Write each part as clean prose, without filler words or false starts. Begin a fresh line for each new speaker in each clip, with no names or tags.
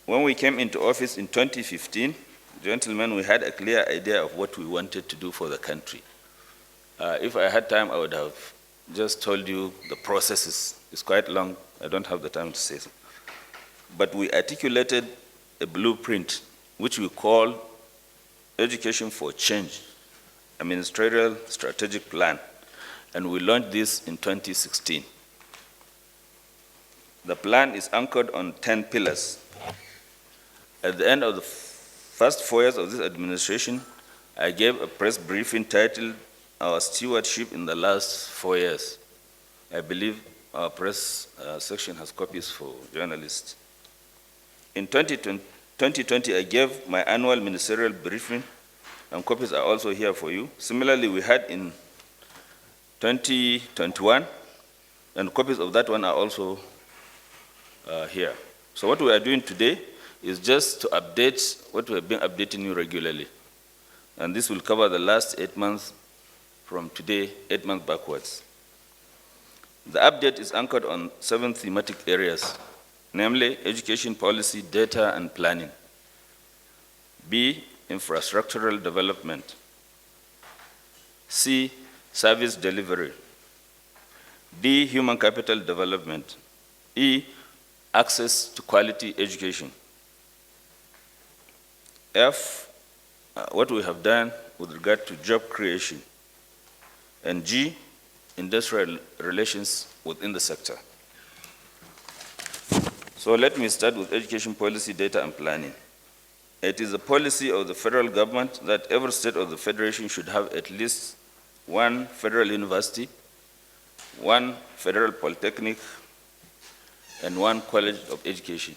When we came into office in 2015, gentlemen, we had a clear idea of what we wanted to do for the country. If I had time, I would have just told you the processes. It's quite long. I don't have the time to say so. But we articulated a blueprint, which we call Education for Change, a ministerial strategic plan, and we launched this in 2016. The plan is anchored on 10 pillars. At the end of the first 4 years of this administration, I gave a press briefing titled Our Stewardship in the Last 4 Years. I believe our press section has copies for journalists. In 2020, I gave my annual ministerial briefing, and copies are also here for you. Similarly, we had in 2021, and copies of that one are also here. So what we are doing today is just to update what we have been updating you regularly. And this will cover the last 8 months from today, 8 months backwards. The update is anchored on 7 thematic areas, namely education policy, data, and planning. B, infrastructural development. C, service delivery. D, human capital development. E, access to quality education. F, what we have done with regard to job creation. And G, industrial relations within the sector. So let me start with education policy, data, and planning. It is the policy of the federal government that every state of the federation should have at least 1 federal university, 1 federal polytechnic, and 1 college of education.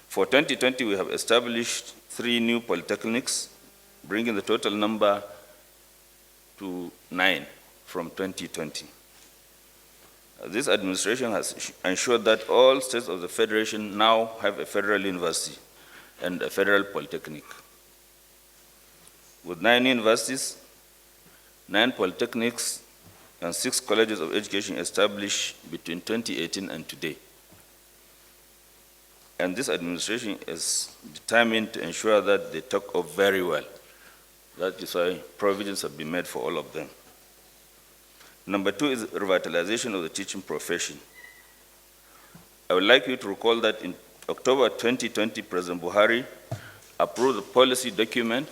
For 2020, we have established 3 new polytechnics, bringing the total number to 9 from 2020. This administration has ensured that all states of the federation now have a federal university and a federal polytechnic. With 9 universities, 9 polytechnics, and 6 colleges of education established between 2018 and today. And this administration is determined to ensure that they take off very well. That is why provisions have been made for all of them. Number 2 is revitalization of the teaching profession. I would like you to recall that in October 2020, President Buhari approved the policy document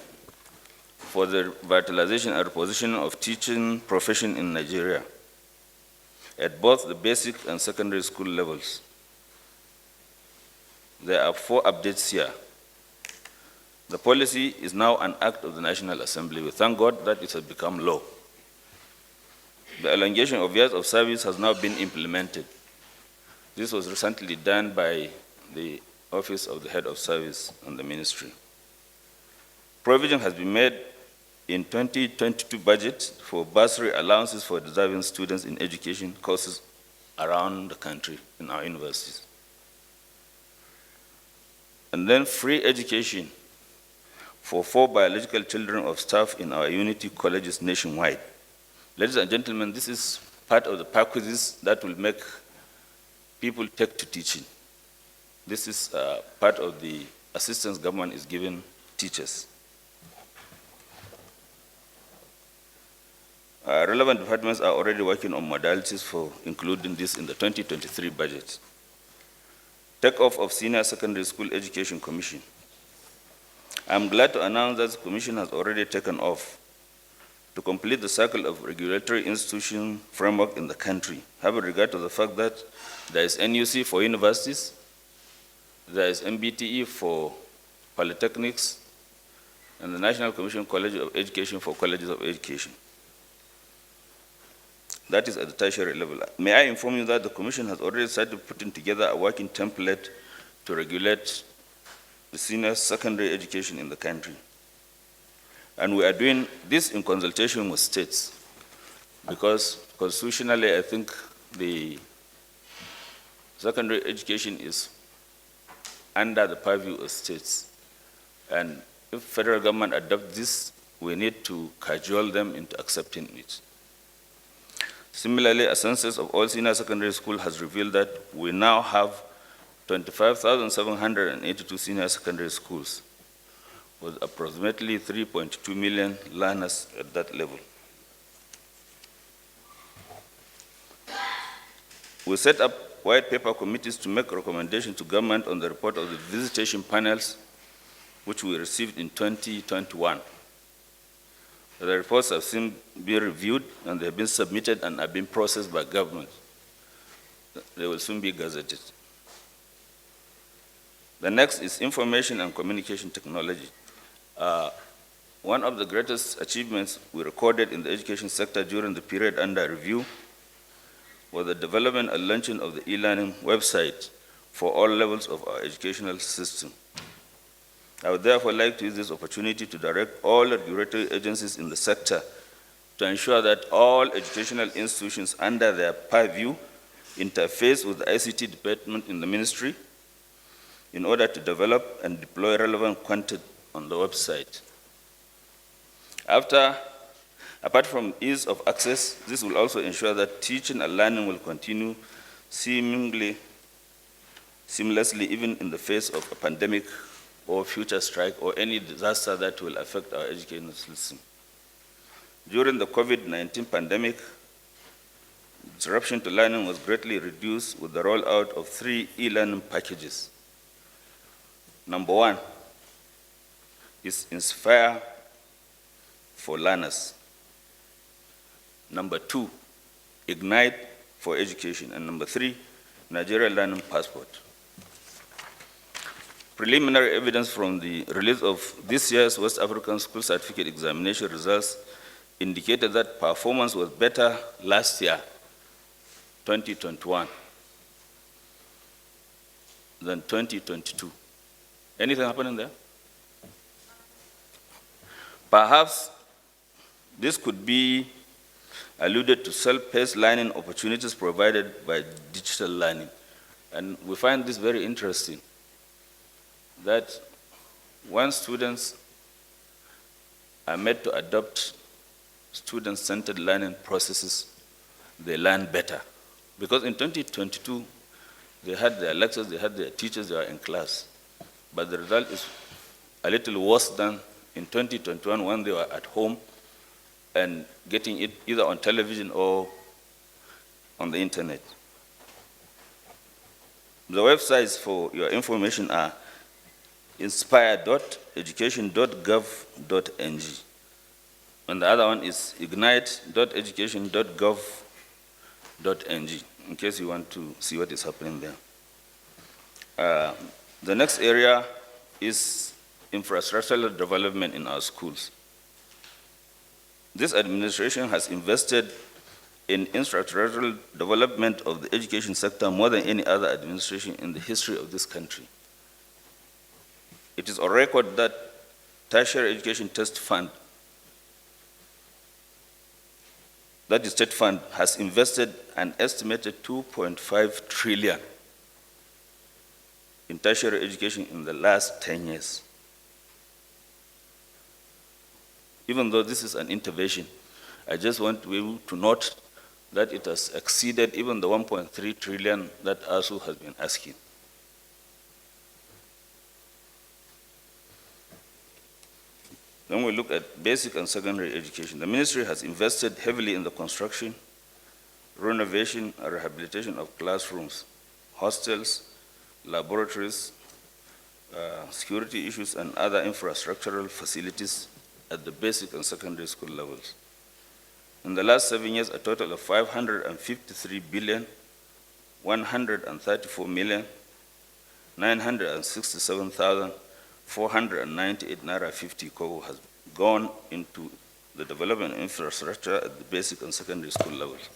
for the revitalization and repositioning of teaching profession in Nigeria at both the basic and secondary school levels. There are 4 updates here. The policy is now an act of the National Assembly. We thank God that it has become law. The elongation of years of service has now been implemented. This was recently done by the Office of the Head of Service and the Ministry. Provision has been made in 2022 budget for bursary allowances for deserving students in education courses around the country in our universities. And then free education for 4 biological children of staff in our Unity colleges nationwide. Ladies and gentlemen, this is part of the packages that will make people take to teaching. This is part of the assistance government is giving teachers. Relevant departments are already working on modalities for including this in the 2023 budget. Take-off of Senior Secondary School Education Commission. I'm glad to announce that the Commission has already taken off to complete the cycle of regulatory institution framework in the country, having regard to the fact that there is NUC for universities, there is MBTE for polytechnics, and the National Commission College of Education for colleges of education. That is at the tertiary level. May I inform you that the Commission has already started putting together a working template to regulate the senior secondary education in the country. And we are doing this in consultation with states, because constitutionally, I think the secondary education is under the purview of states. And if federal government adopts this, we need to cajole them into accepting it. Similarly, a census of all senior secondary schools has revealed that we now have 25,782 senior secondary schools, with approximately 3.2 million learners at that level. We set up white paper committees to make recommendations to government on the report of the visitation panels, which we received in 2021. The reports have since been reviewed and they have been submitted and have been processed by government. They will soon be gazetted. The next is information and communication technology. One of the greatest achievements we recorded in the education sector during the period under review was the development and launching of the e-learning website for all levels of our educational system. I would therefore like to use this opportunity to direct all regulatory agencies in the sector to ensure that all educational institutions under their purview interface with the ICT department in the ministry in order to develop and deploy relevant content on the website. Apart from ease of access, this will also ensure that teaching and learning will continue seamlessly even in the face of a pandemic or future strike or any disaster that will affect our educational system. During the COVID-19 pandemic, disruption to learning was greatly reduced with the rollout of 3 e-learning packages. Number 1 is Inspire for learners. Number 2, Ignite for education. And number 3, Nigeria Learning Passport. Preliminary evidence from the release of this year's West African School Certificate Examination results indicated that performance was better last year, 2021, than 2022. Anything happening there? Perhaps this could be alluded to self-paced learning opportunities provided by digital learning. And we find this very interesting, that when students are made to adopt student-centered learning processes, they learn better. Because in 2022, they had their lectures, they had their teachers, they were in class. But the result is a little worse than in 2021 when they were at home and getting it either on television or on the internet. The websites for your information are inspire.education.gov.ng. And the other one is ignite.education.gov.ng, in case you want to see what is happening there. The next area is infrastructural development in our schools. This administration has invested in infrastructural development of the education sector more than any other administration in the history of this country. It is on record that Tertiary Education Trust Fund, that is state fund, has invested an estimated 2.5 trillion in tertiary education in the last 10 years. Even though this is an intervention, I just want you to note that it has exceeded even the 1.3 trillion that Asuu has been asking. Then we look at basic and secondary education. The ministry has invested heavily in the construction, renovation, and rehabilitation of classrooms, hostels, laboratories, security issues, and other infrastructural facilities at the basic and secondary school levels. In the last 7 years, a total of 553 billion, 134 million, 967,498 naira 50 kobo has gone into the development of infrastructure at the basic and secondary school levels.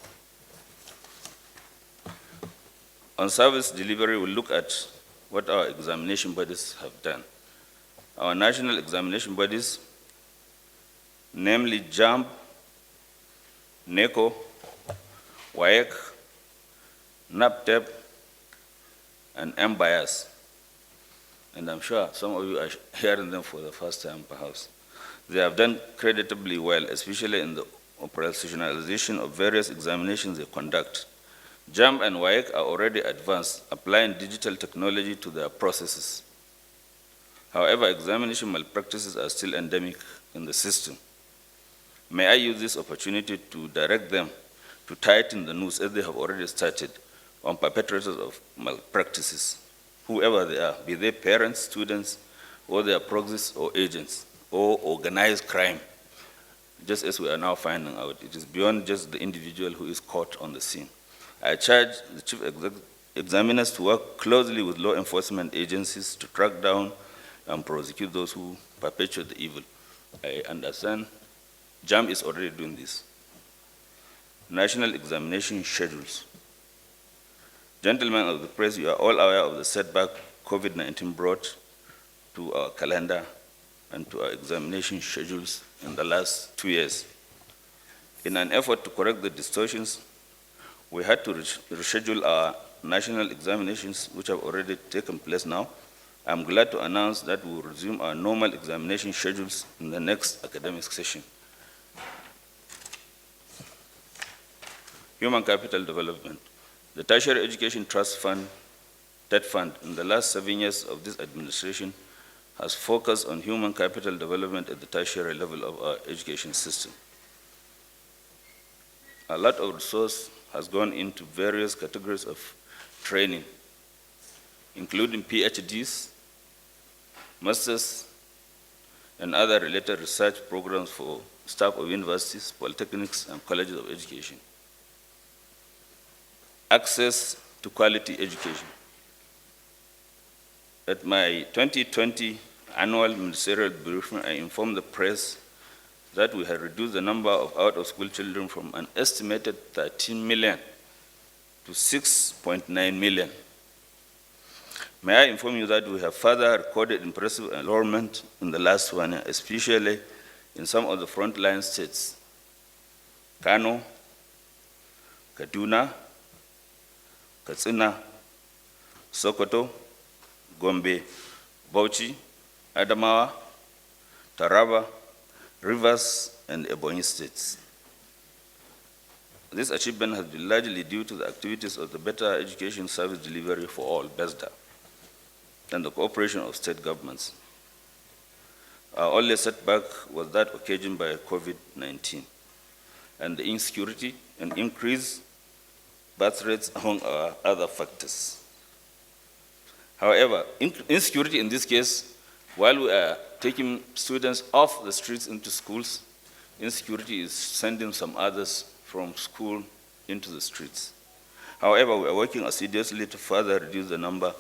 On service delivery, we'll look at what our examination bodies have done. Our national examination bodies, namely JAMB, NECO, WAEC, NAPTEP, and MBIAS. And I'm sure some of you are hearing them for the first time, perhaps. They have done creditably well, especially in the operationalization of various examinations they conduct. JAMB and WAEC are already advanced, applying digital technology to their processes. However, examination malpractices are still endemic in the system. May I use this opportunity to direct them to tighten the noose, as they have already started, on perpetrators of malpractices, whoever they are, be they parents, students, or their proxies or agents, or organized crime. Just as we are now finding out, it is beyond just the individual who is caught on the scene. I charge the chief examiners to work closely with law enforcement agencies to track down and prosecute those who perpetuate the evil. I understand JAM is already doing this. National examination schedules. Gentlemen of the press, you are all aware of the setback COVID-19 brought to our calendar and to our examination schedules in the last 2 years. In an effort to correct the distortions, we had to reschedule our national examinations, which have already taken place now. I'm glad to announce that we will resume our normal examination schedules in the next academic session. Human capital development. The Tertiary Education Trust Fund, TED Fund, in the last 7 years of this administration has focused on human capital development at the tertiary level of our education system. A lot of resource has gone into various categories of training, including PhDs, masters, and other related research programs for staff of universities, polytechnics, and colleges of education. Access to quality education. At my 2020 annual ministerial briefing, I informed the press that we had reduced the number of out-of-school children from an estimated 13 million to 6.9 million. May I inform you that we have further recorded impressive enrollment in the last 1 year, especially in some of the frontline states: Kano, Kaduna, Katsina, Sokoto, Gombe, Bauchi, Adamawa, Taraba, Rivers, and Ebonyi states. This achievement has been largely due to the activities of the Better Education Service Delivery for All, BESDA, and the cooperation of state governments. Our only setback was that occasioned by COVID-19 and the insecurity and increased birth rates among our other factors. However, insecurity in this case, while we are taking students off the streets into schools, insecurity is sending some others from school into the streets. However, we are working assiduously to further reduce the number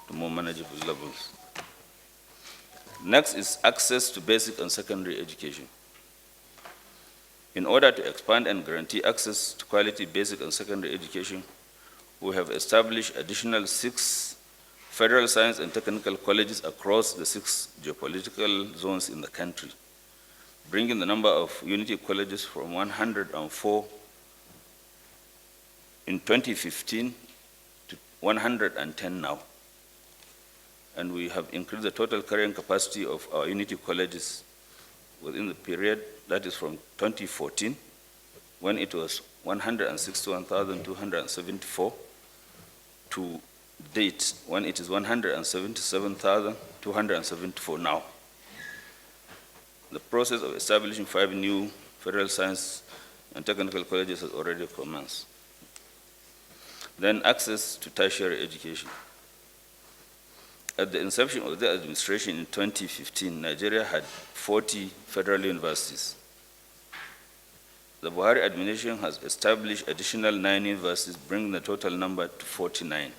to more manageable levels. Next is access to basic and secondary education. In order to expand and guarantee access to quality basic and secondary education, we have established additional 6 federal science and technical colleges across the 6 geopolitical zones in the country, bringing the number of unity colleges from 104 in 2015 to 110 now. And we have increased the total carrying capacity of our unity colleges within the period, that is from 2014, when it was 161,274, to date, when it is 177,274 now. The process of establishing 5 new federal science and technical colleges has already commenced. Then access to tertiary education. At the inception of the administration in 2015, Nigeria had 40 federal universities. The Buhari administration has established additional 9 universities, bringing the total number to 49.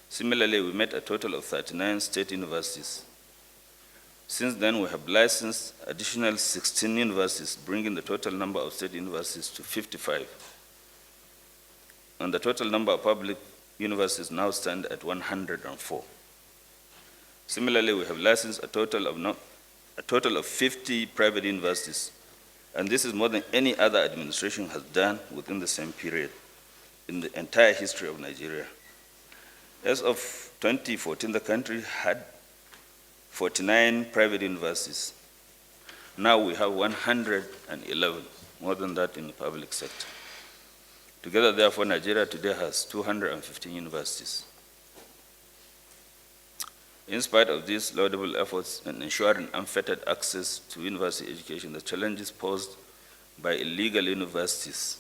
Similarly, we met a total of 39 state universities. Since then, we have licensed additional 16 universities, bringing the total number of state universities to 55. And the total number of public universities now stand at 104. Similarly, we have licensed a total of 50 private universities, and this is more than any other administration has done within the same period in the entire history of Nigeria. As of 2014, the country had 49 private universities. Now we have 111, more than that in the public sector. Together, therefore, Nigeria today has 215 universities. In spite of these laudable efforts in ensuring unfettered access to university education, the challenges posed by illegal universities,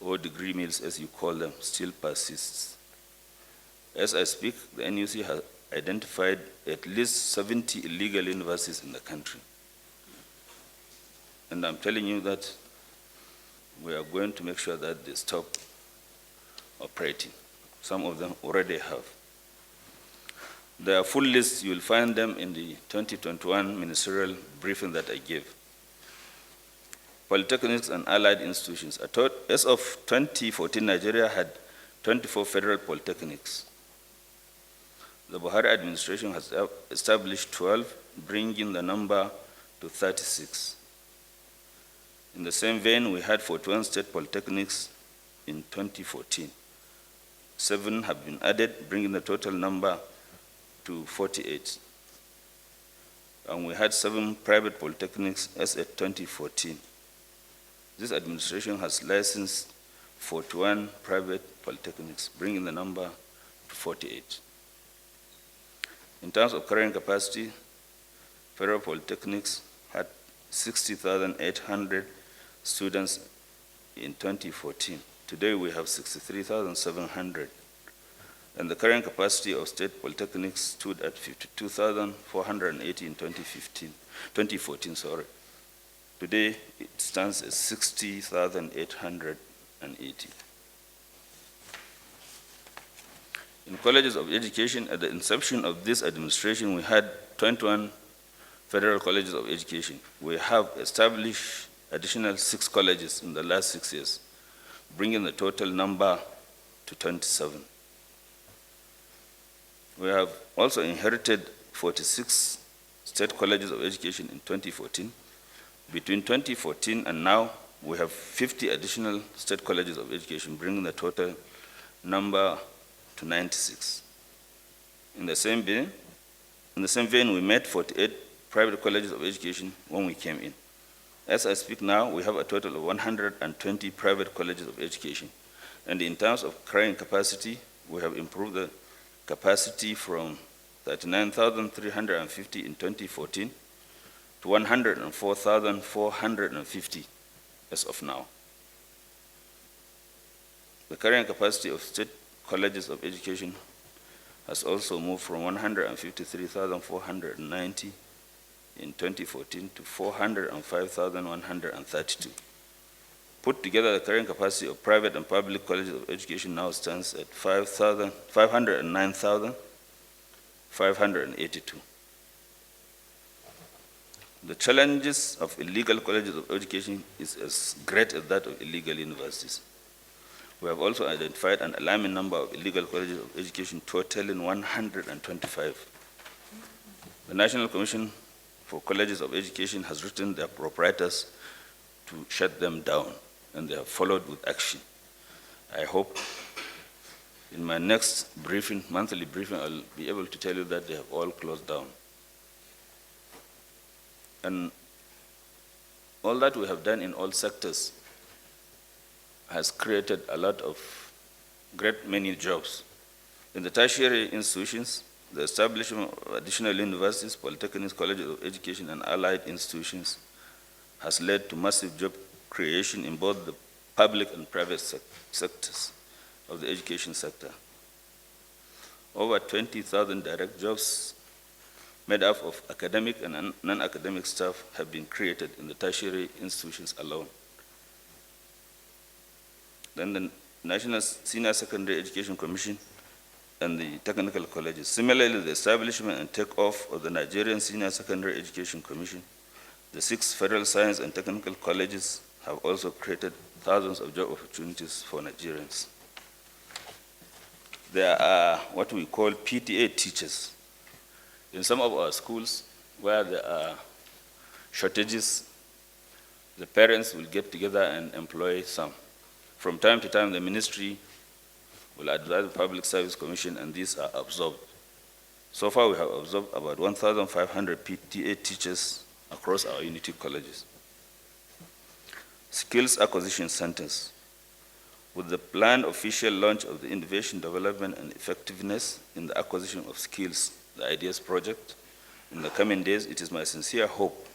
or degree mills as you call them, still persists. As I speak, the NUC has identified at least 70 illegal universities in the country. And I'm telling you that we are going to make sure that they stop operating. Some of them already have. Their full list, you will find them in the 2021 ministerial briefing that I gave. Polytechnics and allied institutions. As of 2014, Nigeria had 24 federal polytechnics. The Buhari administration has established 12, bringing the number to 36. In the same vein, we had 41 state polytechnics in 2014. 7 have been added, bringing the total number to 48. And we had 7 private polytechnics as at 2014. This administration has licensed 41 private polytechnics, bringing the number to 48. In terms of carrying capacity, federal polytechnics had 60,800 students in 2014. Today we have 63,700. And the current capacity of state polytechnics stood at 52,480 in 2014. Today it stands at 60,880. In colleges of education, at the inception of this administration, we had 21 federal colleges of education. We have established additional 6 colleges in the last 6 years, bringing the total number to 27. We have also inherited 46 state colleges of education in 2014. Between 2014 and now, we have 50 additional state colleges of education, bringing the total number to 96. In the same vein, we met 48 private colleges of education when we came in. As I speak now, we have a total of 120 private colleges of education. And in terms of carrying capacity, we have improved the capacity from 39,350 in 2014 to 104,450 as of now. The carrying capacity of state colleges of education has also moved from 153,490 in 2014 to 405,132. Put together, the current capacity of private and public colleges of education now stands at 509,582. The challenges of illegal colleges of education is as great as that of illegal universities. We have also identified an alarming number of illegal colleges of education, totaling 125. The National Commission for Colleges of Education has written their proprietors to shut them down, and they have followed with action. I hope in my next briefing, monthly briefing, I'll be able to tell you that they have all closed down. And all that we have done in all sectors has created a lot of great many jobs. In the tertiary institutions, the establishment of additional universities, polytechnics, colleges of education, and allied institutions has led to massive job creation in both the public and private sectors of the education sector. Over 20,000 direct jobs made up of academic and non-academic staff have been created in the tertiary institutions alone. Then the National Senior Secondary Education Commission and the technical colleges. Similarly, the establishment and take-off of the Nigerian Senior Secondary Education Commission, the 6 federal science and technical colleges have also created thousands of job opportunities for Nigerians. There are what we call PTA teachers. In some of our schools where there are shortages, the parents will get together and employ some. From time to time, the ministry will advise the Public Service Commission, and these are absorbed. So far, we have absorbed about 1,500 PTA teachers across our unity colleges. Skills acquisition centers. with the planned official launch of the Innovation Development and Effectiveness in the Acquisition of Skills, the IDEAS project, in the coming days, it is my sincere hope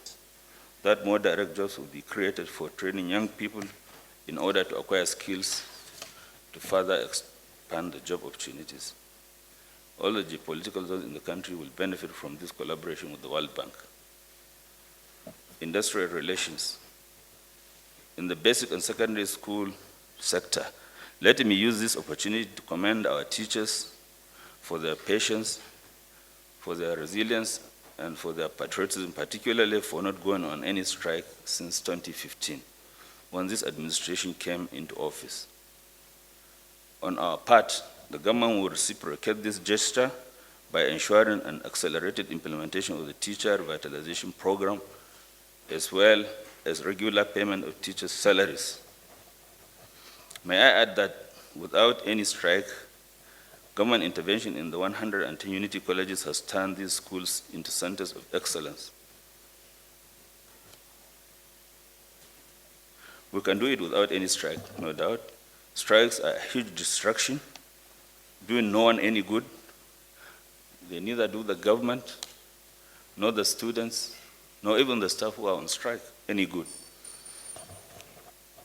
that more direct jobs will be created for training young people in order to acquire skills to further expand the job opportunities. All the geopolitical zones in the country will benefit from this collaboration with the World Bank. Industrial relations. In the basic and secondary school sector, let me use this opportunity to commend our teachers for their patience, for their resilience, and for their patriotism, particularly for not going on any strike since 2015, when this administration came into office. On our part, the government will reciprocate this gesture by ensuring an accelerated implementation of the teacher revitalization program, as well as regular payment of teachers' salaries. May I add that without any strike, government intervention in the 110 unity colleges has turned these schools into centers of excellence. We can do it without any strike, no doubt. Strikes are a huge distraction, doing no one any good. They neither do the government, nor the students, nor even the staff who are on strike any good.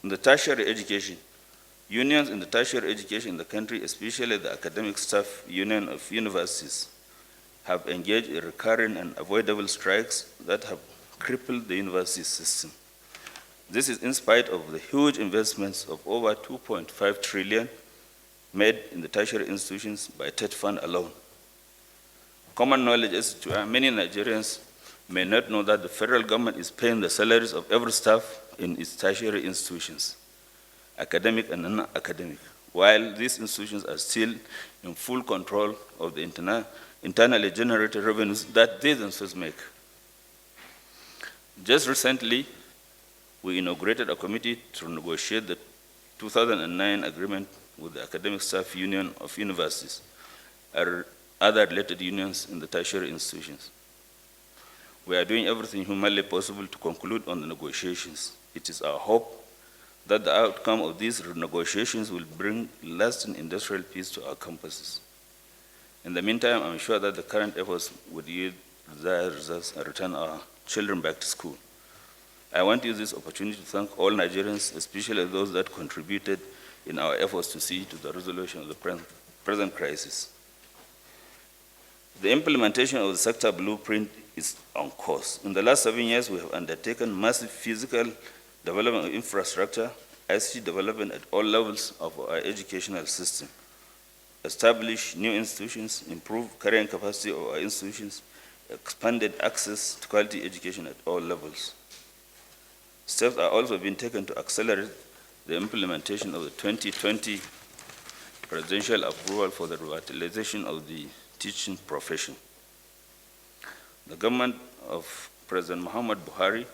In the tertiary education, unions in the tertiary education in the country, especially the academic staff union of universities, have engaged in recurring and avoidable strikes that have crippled the university system. This is in spite of the huge investments of over 2.5 trillion made in the tertiary institutions by TET Fund alone. Common knowledge is to many Nigerians may not know that the federal government is paying the salaries of every staff in its tertiary institutions, academic and non-academic, while these institutions are still in full control of the internally generated revenues that they themselves make. Just recently, we inaugurated a committee to negotiate the 2009 agreement with the Academic Staff Union of Universities and other related unions in the tertiary institutions. We are doing everything humanly possible to conclude on the negotiations. It is our hope that the outcome of these negotiations will bring lasting industrial peace to our campuses. In the meantime, I'm sure that the current efforts would yield desired results and return our children back to school. I want to use this opportunity to thank all Nigerians, especially those that contributed in our efforts to see to the resolution of the present crisis. The implementation of the sector blueprint is on course. In the last 7 years, we have undertaken massive physical development of infrastructure, ICT development at all levels of our educational system, established new institutions, improved carrying capacity of our institutions, expanded access to quality education at all levels. Steps are also being taken to accelerate the implementation of the 2020 presidential approval for the revitalization of the teaching profession. The government of President Muhammad Buhari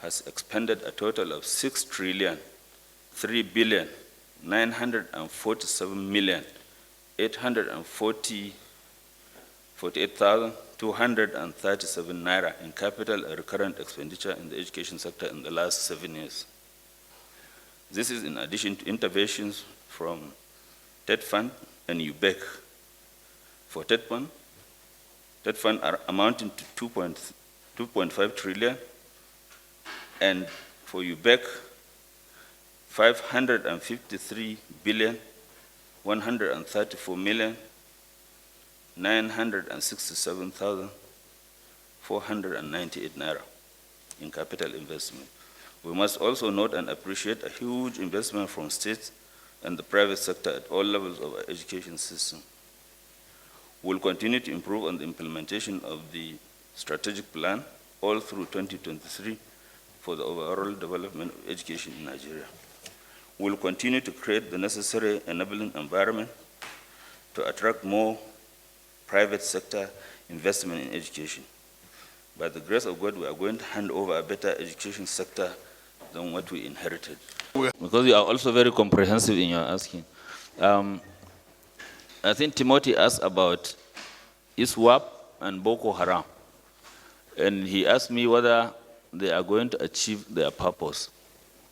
has expended a total of 6,300,848,237 naira in capital and recurrent expenditure in the education sector in the last 7 years. This is in addition to interventions from TET Fund and UBEC. For TET Fund are amounting to 2.5 trillion, and for UBEC, 553,134,967,498 naira in capital investment. We must also note and appreciate a huge investment from states and the private sector at all levels of our education system. We'll continue to improve on the implementation of the strategic plan all through 2023 for the overall development of education in Nigeria. We'll continue to create the necessary enabling environment to attract more private sector investment in education. By the grace of God, we are going to hand over a better education sector than what we inherited. Because you are also very comprehensive in your asking. I think Timothy asked about ISWAP and Boko Haram. And he asked me whether they are going to achieve their purpose.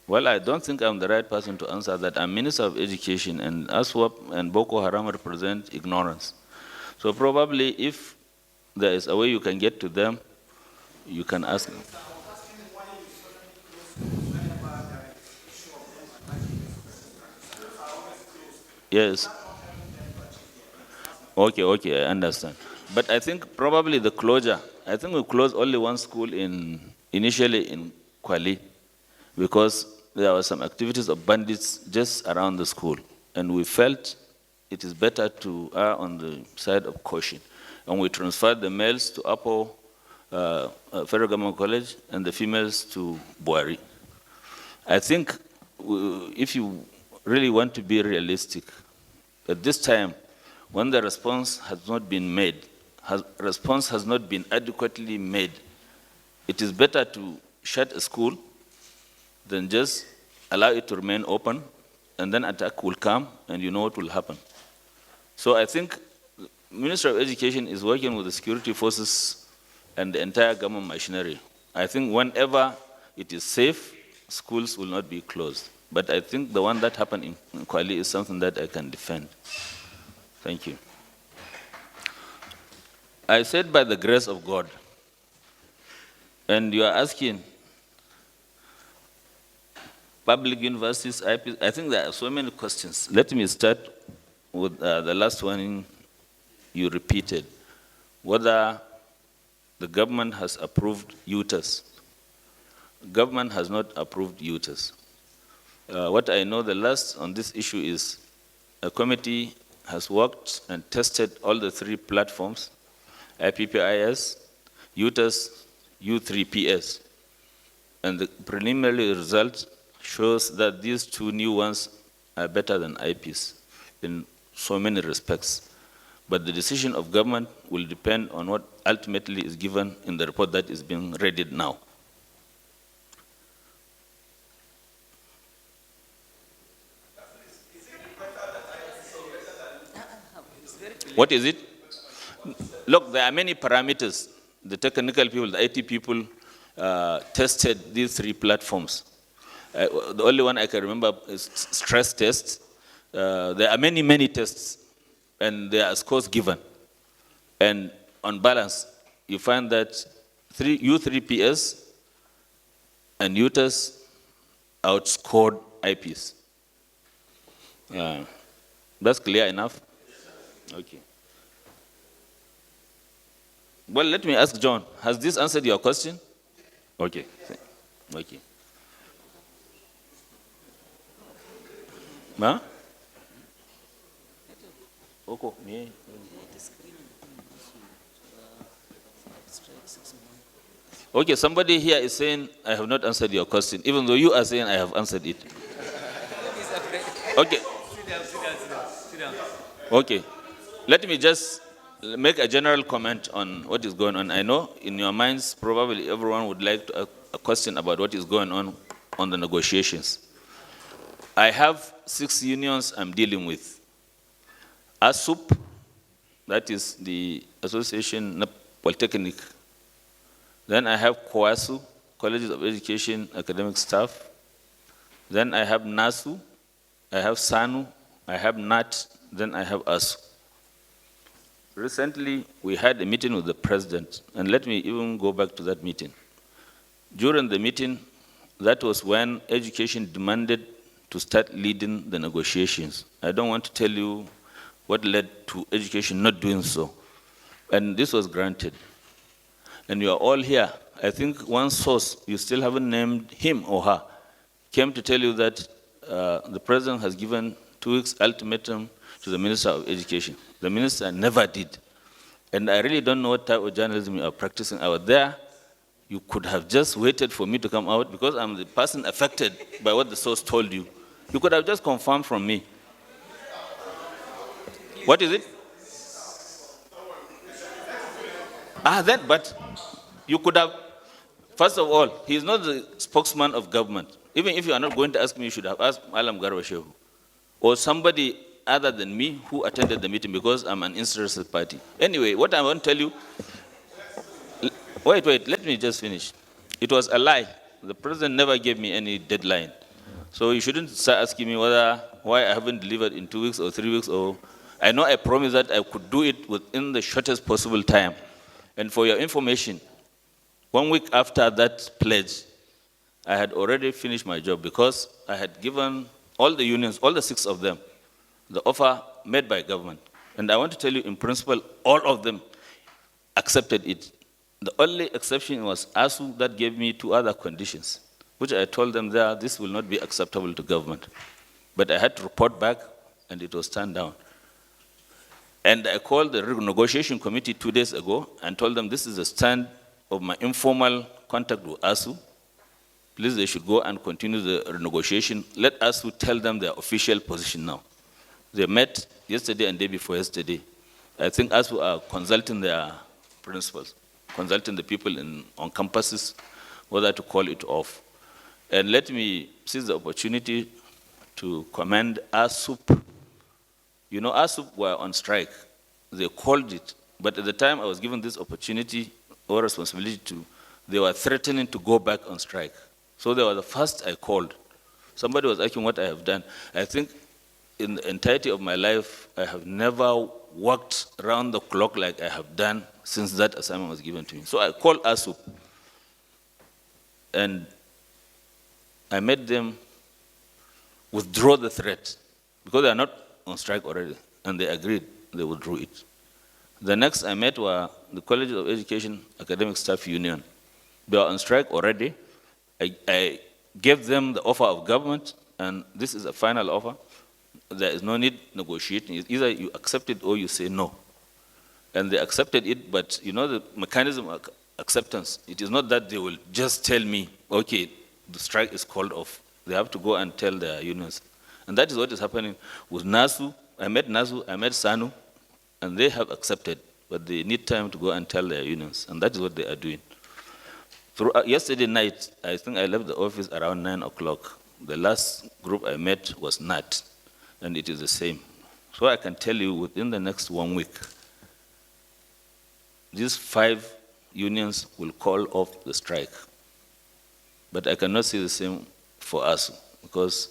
Well, I don't think I'm the right person to answer that. I'm Minister of Education, and ASWAP and Boko Haram represent ignorance. So probably if there is a way you can get to them, you can ask them. Yes. Okay, okay, I understand. But I think probably the closure, I think we closed only one school initially in Kwali because there were some activities of bandits just around the school. And we felt it is better to err on the side of caution. And we transferred the males to Apo Federal Government College and the females to Buari. I think if you really want to be realistic, at this time, when the response has not been made, response has not been adequately made, it is better to shut a school than just allow it to remain open, and then attack will come, and you know what will happen. So I think the Ministry of Education is working with the security forces and the entire government machinery. I think whenever it is safe, schools will not be closed. But I think the one that happened in Kwali is something that I can defend. Thank you. I said by the grace of God. And you are asking public universities, IPs, I think there are so many questions. Let me start with the last one you repeated, whether the government has approved UTAS. Government has not approved UTAS. What I know the last on this issue is a committee has worked and tested all the three platforms, IPPIS, UTAS, U3PS. And the preliminary result shows that these two new ones are better than IPs in so many respects. But the decision of government will depend on what ultimately is given in the report that is being readied now. What is it? Look, there are many parameters. The technical people, the IT people tested these three platforms. The only one I can remember is stress tests. There are many, many tests, and there are scores given. And on balance, you find that U3PS and UTAS outscored IPs. That's clear enough? Okay. Well, let me ask John, has this answered your question? Okay. Okay. Huh? Okay, somebody here is saying, I have not answered your question, even though you are saying I have answered it. Okay. Sit down. Okay. Let me just make a general comment on what is going on. I know in your minds, probably everyone would like to ask a question about what is going on the negotiations. I have 6 unions I'm dealing with. Asuu, that is the Association Polytechnic. Then I have KOASU, Colleges of Education Academic Staff. Then I have NASU, I have SANU, I have NAT, then I have Asuu. Recently, we had a meeting with the president, and let me even go back to that meeting. During the meeting, that was when education demanded to start leading the negotiations. I don't want to tell you what led to education not doing so. And this was granted. And you are all here. I think one source, you still haven't named him or her, came to tell you that the president has given 2 weeks ultimatum to the Minister of Education. The minister never did. And I really don't know what type of journalism you are practicing out there. You could have just waited for me to come out because I'm the person affected by what the source told you. You could have just confirmed from me. What is it? But you could have, first of all, he is not the spokesman of government. Even if you are not going to ask me, you should have asked Malam Garba Shehu or somebody other than me who attended the meeting because I'm an interested party. Anyway, what I want to tell you, wait, let me just finish. It was a lie. The president never gave me any deadline. So you shouldn't start asking me why I haven't delivered in 2 weeks or 3 weeks, or I know I promised that I could do it within the shortest possible time. And for your information, 1 week after that pledge, I had already finished my job because I had given all the unions, all the 6 of them, the offer made by government. And I want to tell you, in principle, all of them accepted it. The only exception was Asuu that gave me 2 other conditions, which I told them there, this will not be acceptable to government. But I had to report back, and it was turned down. And I called the negotiation committee 2 days ago and told them this is the stand of my informal contact with Asuu. Please, they should go and continue the renegotiation. Let Asuu tell them their official position now. They met yesterday and day before yesterday. I think Asuu are consulting their principals, consulting the people on campuses whether to call it off. And let me seize the opportunity to commend Asuu. You know, Asuu were on strike. They called it. But at the time I was given this opportunity or responsibility they were threatening to go back on strike. So they were the first I called. Somebody was asking what I have done. I think in the entirety of my life, I have never worked around the clock like I have done since that assignment was given to me. So I called Asuu, and I made them withdraw the threat because they are not on strike already, and they agreed they withdrew it. The next I met were the College of Education Academic Staff Union. They were on strike already. I gave them the offer of government, and this is a final offer. There is no need negotiating. It's either you accept it or you say no. And they accepted it, but you know the mechanism of acceptance, it is not that they will just tell me, okay, the strike is called off. They have to go and tell their unions. And that is what is happening with NASU. I met NASU, I met SANU, and they have accepted, but they need time to go and tell their unions, and that is what they are doing. Yesterday night, I think I left the office around 9 o'clock. The last group I met was NAT, and it is the same. So I can tell you within the next 1 week, these 5 unions will call off the strike. But I cannot say the same for us because,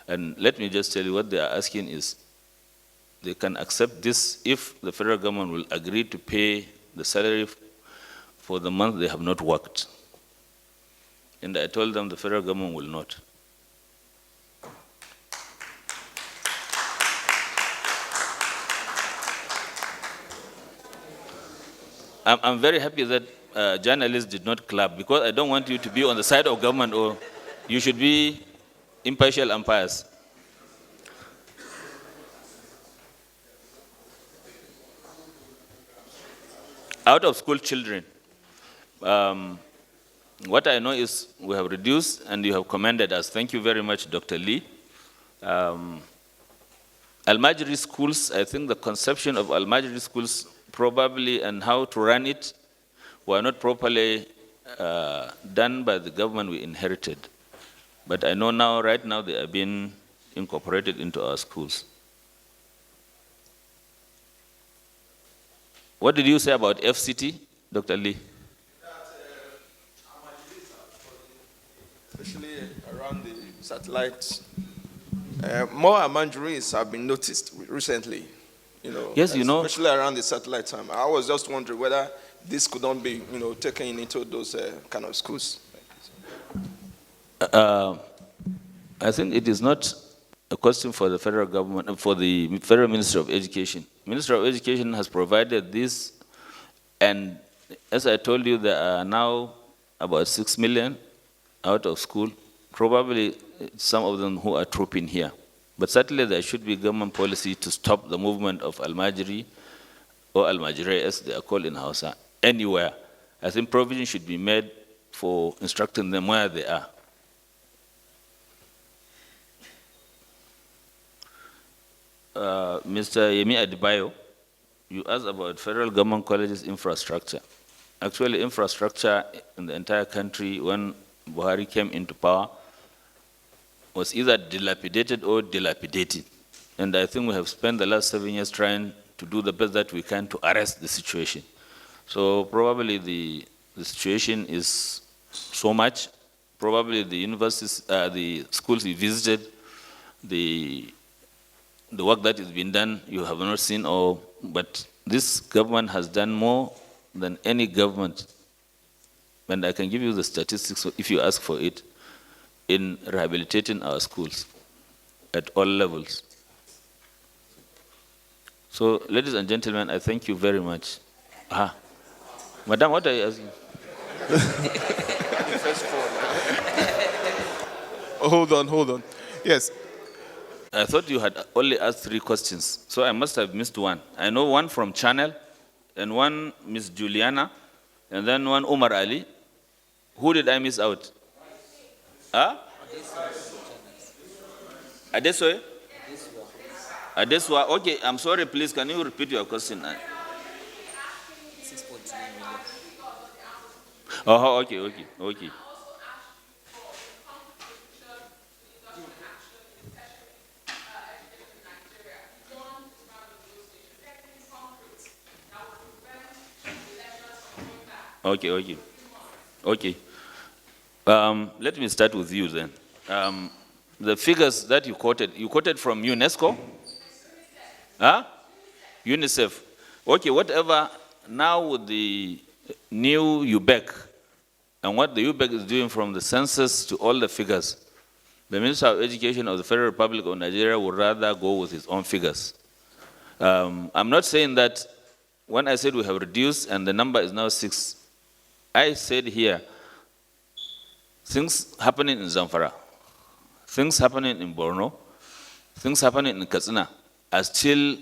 and let me just tell you what they are asking is, they can accept this if the federal government will agree to pay the salary for the month they have not worked. And I told them the federal government will not. I'm very happy that journalists did not clap because I don't want you to be on the side of government, or you should be impartial umpires. Out of school children, what I know is we have reduced and you have commended us. Thank you very much, Dr. Lee. Al-Majri schools, I think the conception of Al-Majri schools probably and how to run it were not properly done by the government we inherited. But I know now, right now, they are being incorporated into our schools. What did you say about FCT, Dr. Lee?
Especially around the satellites. More Amanjuris have been noticed recently. You know,
yes, you know,
especially around the satellite time. I was just wondering whether this could not be, taken into those kind of schools.
I think it is not a question for the federal government, for the Federal Ministry of Education. Ministry of Education has provided this, and as I told you, there are now about 6 million out of school, probably some of them who are trooping here. But certainly there should be government policy to stop the movement of Al-Majri or Al-Majri, as they are called in Hausa, anywhere. I think provision should be made for instructing them where they are. Mr. Yemi Adebayo, you asked about federal government colleges infrastructure. Actually, infrastructure in the entire country when Buhari came into power was either dilapidated or dilapidated. And I think we have spent the last 7 years trying to do the best that we can to arrest the situation. So probably the situation is so much Probably the universities, the schools you visited, the work that is being done, you have not seen, but this government has done more than any government. And I can give you the statistics if you ask for it, in rehabilitating our schools at all levels. So, ladies and gentlemen, I thank you very much. Madam, what are you asking?
Hold on. Yes.
I thought you had only asked 3 questions, so I must have missed one. I know one from Channel, and one Miss Juliana, and then one Umar Ali. Who did I miss out? Adesoye? Adeswa. Okay, I'm sorry, please, can you repeat your question?
6.9 million.
Oh, okay. Okay. Let me start with you then. The figures that you quoted from UNESCO? UNICEF. Okay, whatever, now with the new UBEC, and what the UBEC is doing from the census to all the figures, the Minister of Education of the Federal Republic of Nigeria would rather go with his own figures. I'm not saying that when I said we have reduced and the number is now 6, I said here, things happening in Zamfara, things happening in Borno, things happening in Katsina are still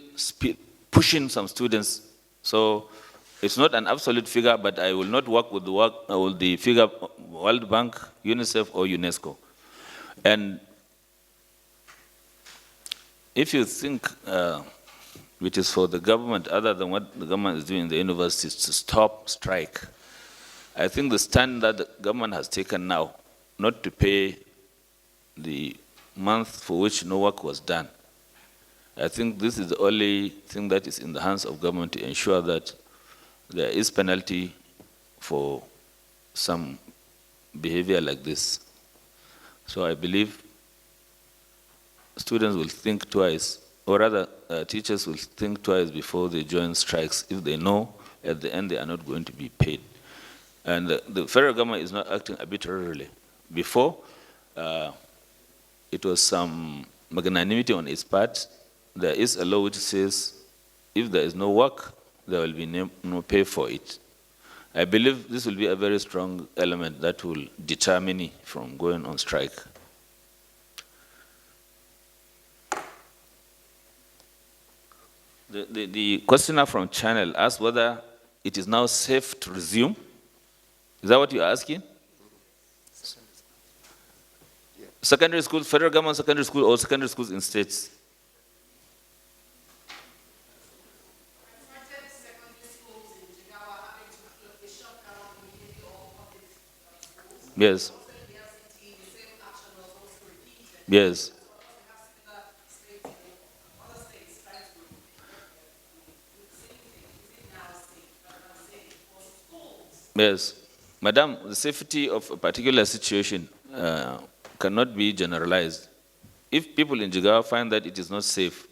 pushing some students. So it's not an absolute figure, but I will not work with the figure World Bank, UNICEF, or UNESCO. And if you think it is for the government, other than what the government is doing in the universities, to stop strike, I think the stand that the government has taken now, not to pay the month for which no work was done, I think this is the only thing that is in the hands of government to ensure that there is penalty for some behavior like this. So I believe students will think twice, or rather teachers will think twice before they join strikes if they know at the end they are not going to be paid. And the federal government is not acting arbitrarily. Before, it was some magnanimity on its part. There is a law which says if there is no work, there will be no pay for it. I believe this will be a very strong element that will deter many from going on strike. The questioner from Channel asked whether it is now safe to resume. Is that what you're asking? Secondary schools, federal government secondary school, or secondary schools in states? Yes. Yes. Yes. Madam, the safety of a particular situation cannot be generalized. If people in Jigawa find that it is not safe,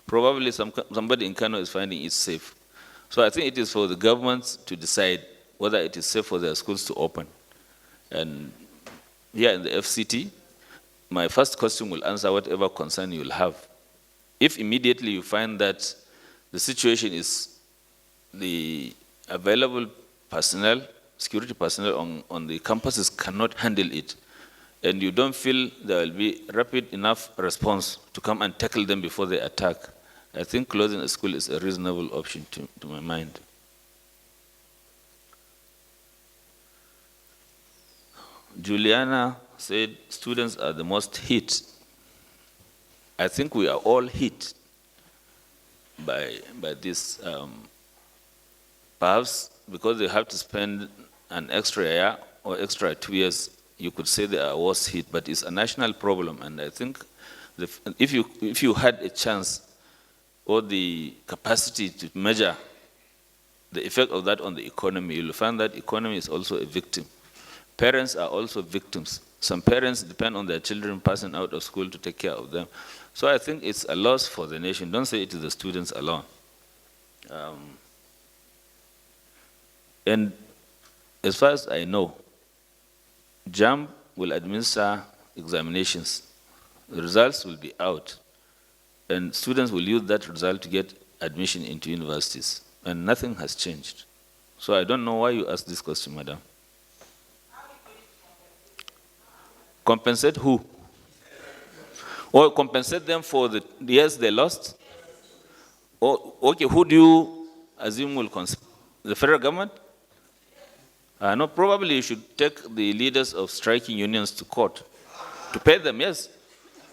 probably somebody in Kano is finding it safe. So I think it is for the governments to decide whether it is safe for their schools to open. And here in the FCT, my first question will answer whatever concern you will have. If immediately you find that the situation is the available personnel, security personnel on the campuses cannot handle it, and you don't feel there will be rapid enough response to come and tackle them before they attack, I think closing a school is a reasonable option to my mind. Juliana said students are the most hit. I think we are all hit by this. Perhaps because they have to spend an extra year or extra 2 years, you could say they are worse hit, but it's a national problem. And I think if you had a chance or the capacity to measure the effect of that on the economy, you'll find that economy is also a victim. Parents are also victims. Some parents depend on their children passing out of school to take care of them. So I think it's a loss for the nation. Don't say it is the students alone. And as far as I know, JAMB will administer examinations. The results will be out, and students will use that result to get admission into universities, and nothing has changed. So I don't know why you asked this question, madam. Compensate who? Or compensate them for the years they lost? Or, okay, who do you assume will the federal government? No, probably you should take the leaders of striking unions to court to pay them, yes.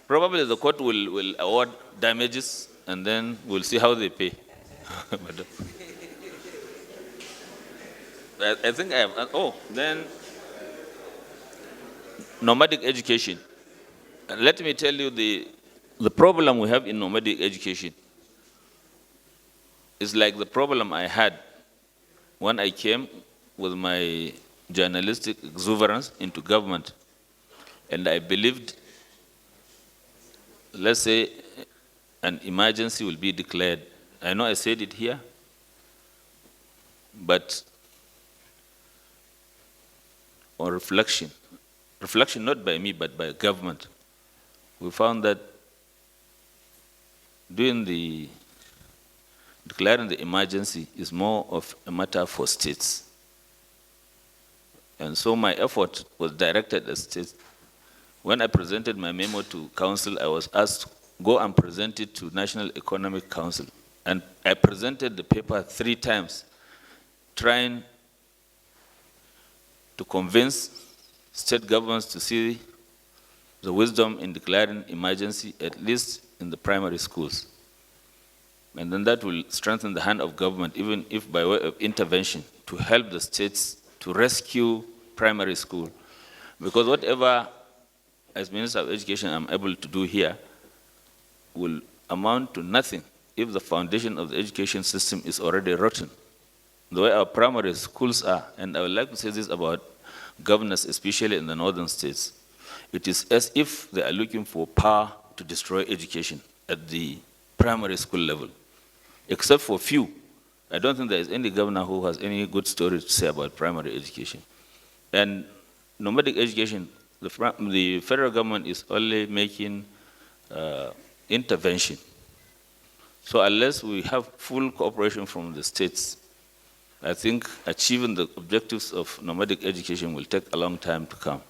Probably the court will award damages, and then we'll see how they pay. Madam. I think I have, then nomadic education. Let me tell you the problem we have in nomadic education is like the problem I had when I came with my journalistic exuberance into government. And I believed, let's say, an emergency will be declared. I know I said it here, but on reflection not by me, but by government, we found that declaring the emergency is more of a matter for states. And so my effort was directed at states. When I presented my memo to council, I was asked, go and present it to National Economic Council. And I presented the paper 3 times, trying to convince state governments to see the wisdom in declaring emergency, at least in the primary schools. And then that will strengthen the hand of government, even if by way of intervention, to help the states to rescue primary school. Because whatever, as Minister of Education, I'm able to do here, will amount to nothing if the foundation of the education system is already rotten. The way our primary schools are, and I would like to say this about governors, especially in the northern states, it is as if they are looking for power to destroy education at the primary school level. Except for few. I don't think there is any governor who has any good story to say about primary education. And nomadic education, the federal government is only making intervention. So unless we have full cooperation from the states, I think achieving the objectives of nomadic education will take a long time to come.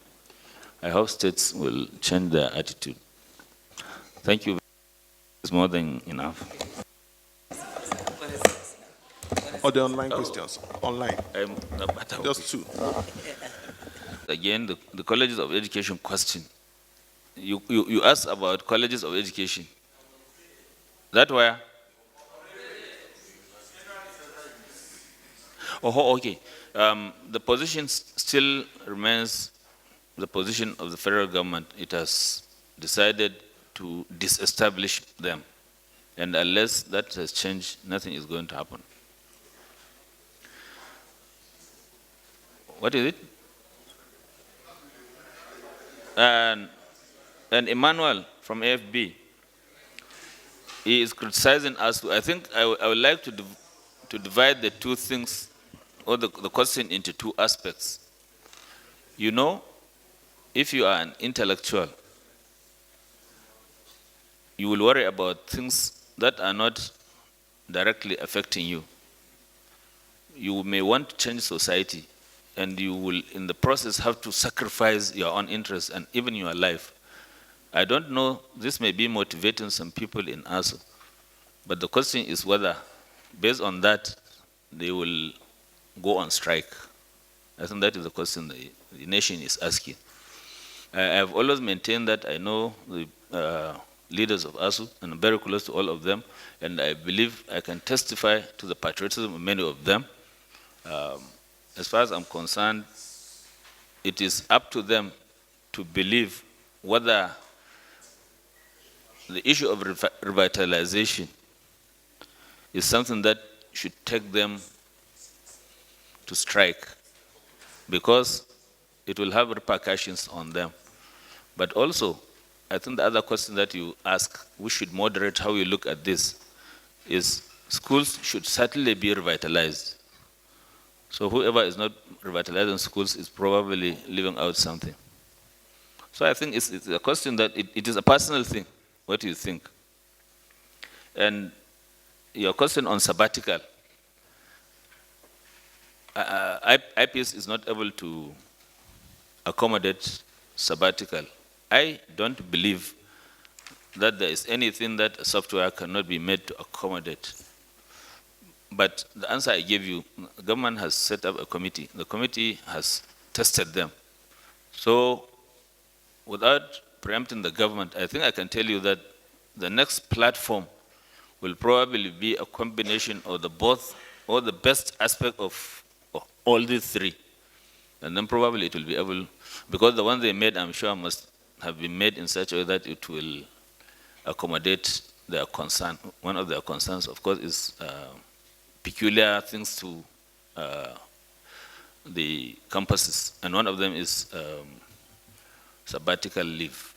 I hope states will change their attitude. Thank you. It's more than enough.
Or the online questions? Online. Just 2.
Again, the colleges of education question. You asked about colleges of education. That where? Oh, okay. The position still remains the position of the federal government. It has decided to disestablish them. And unless that has changed, nothing is going to happen. What is it? And Emmanuel from AFB, he is criticizing us. I think I would like to divide the 2 things, or the question, into 2 aspects. You know, if you are an intellectual, you will worry about things that are not directly affecting you. You may want to change society, and you will, in the process, have to sacrifice your own interests and even your life. I don't know, this may be motivating some people in Asuu, but the question is whether, based on that, they will go on strike. I think that is the question the nation is asking. I have always maintained that I know the leaders of Asuu, and I'm very close to all of them, and I believe I can testify to the patriotism of many of them. As far as I'm concerned, it is up to them to believe whether the issue of revitalization is something that should take them to strike, because it will have repercussions on them. But also, I think the other question that you ask, we should moderate how we look at this, is schools should certainly be revitalized. So whoever is not revitalizing schools is probably leaving out something. So I think it's a question that it is a personal thing. What do you think? And your question on sabbatical, IPS is not able to accommodate sabbatical. I don't believe that there is anything that a software cannot be made to accommodate. But the answer I gave you, the government has set up a committee. The committee has tested them. So without preempting the government, I think I can tell you that the next platform will probably be a combination of the both, or the best aspect of all these three. And then probably it will be able, because the one they made, I'm sure, must have been made in such a way that it will accommodate their concern. One of their concerns, of course, is peculiar things to the campuses, and one of them is sabbatical leave.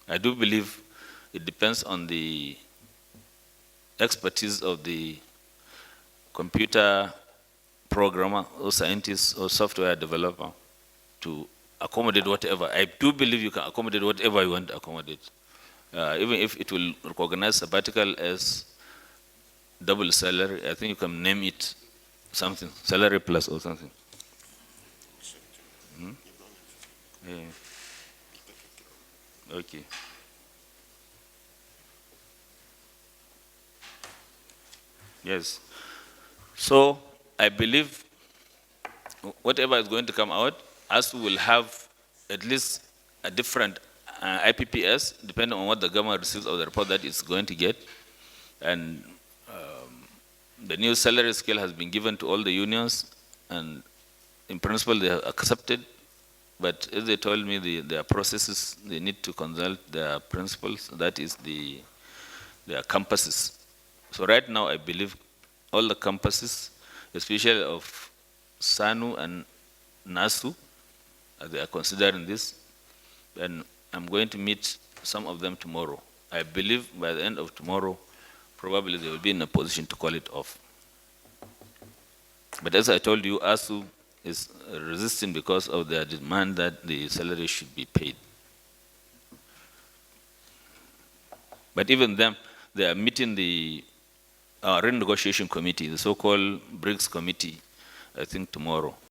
I do believe it depends on the expertise of the computer programmer or scientist or software developer to accommodate whatever. I do believe you can accommodate whatever you want to accommodate. Even if it will recognize sabbatical as double salary, I think you can name it something, salary plus or something. Hmm? Yeah. Okay. Yes. So I believe whatever is going to come out, Asuu will have at least a different IPPS, depending on what the government receives of the report that it's going to get. And the new salary scale has been given to all the unions, and in principle they have accepted. But as they told me, their processes, they need to consult their principals, that is their campuses. So right now, I believe all the campuses, especially of SANU and NASU, they are considering this, and I'm going to meet some of them tomorrow. I believe by the end of tomorrow, probably they will be in a position to call it off. But as I told you, Asuu is resisting because of their demand that the salary should be paid. But even them, they are meeting the renegotiation committee, the so-called BRICS committee, I think tomorrow.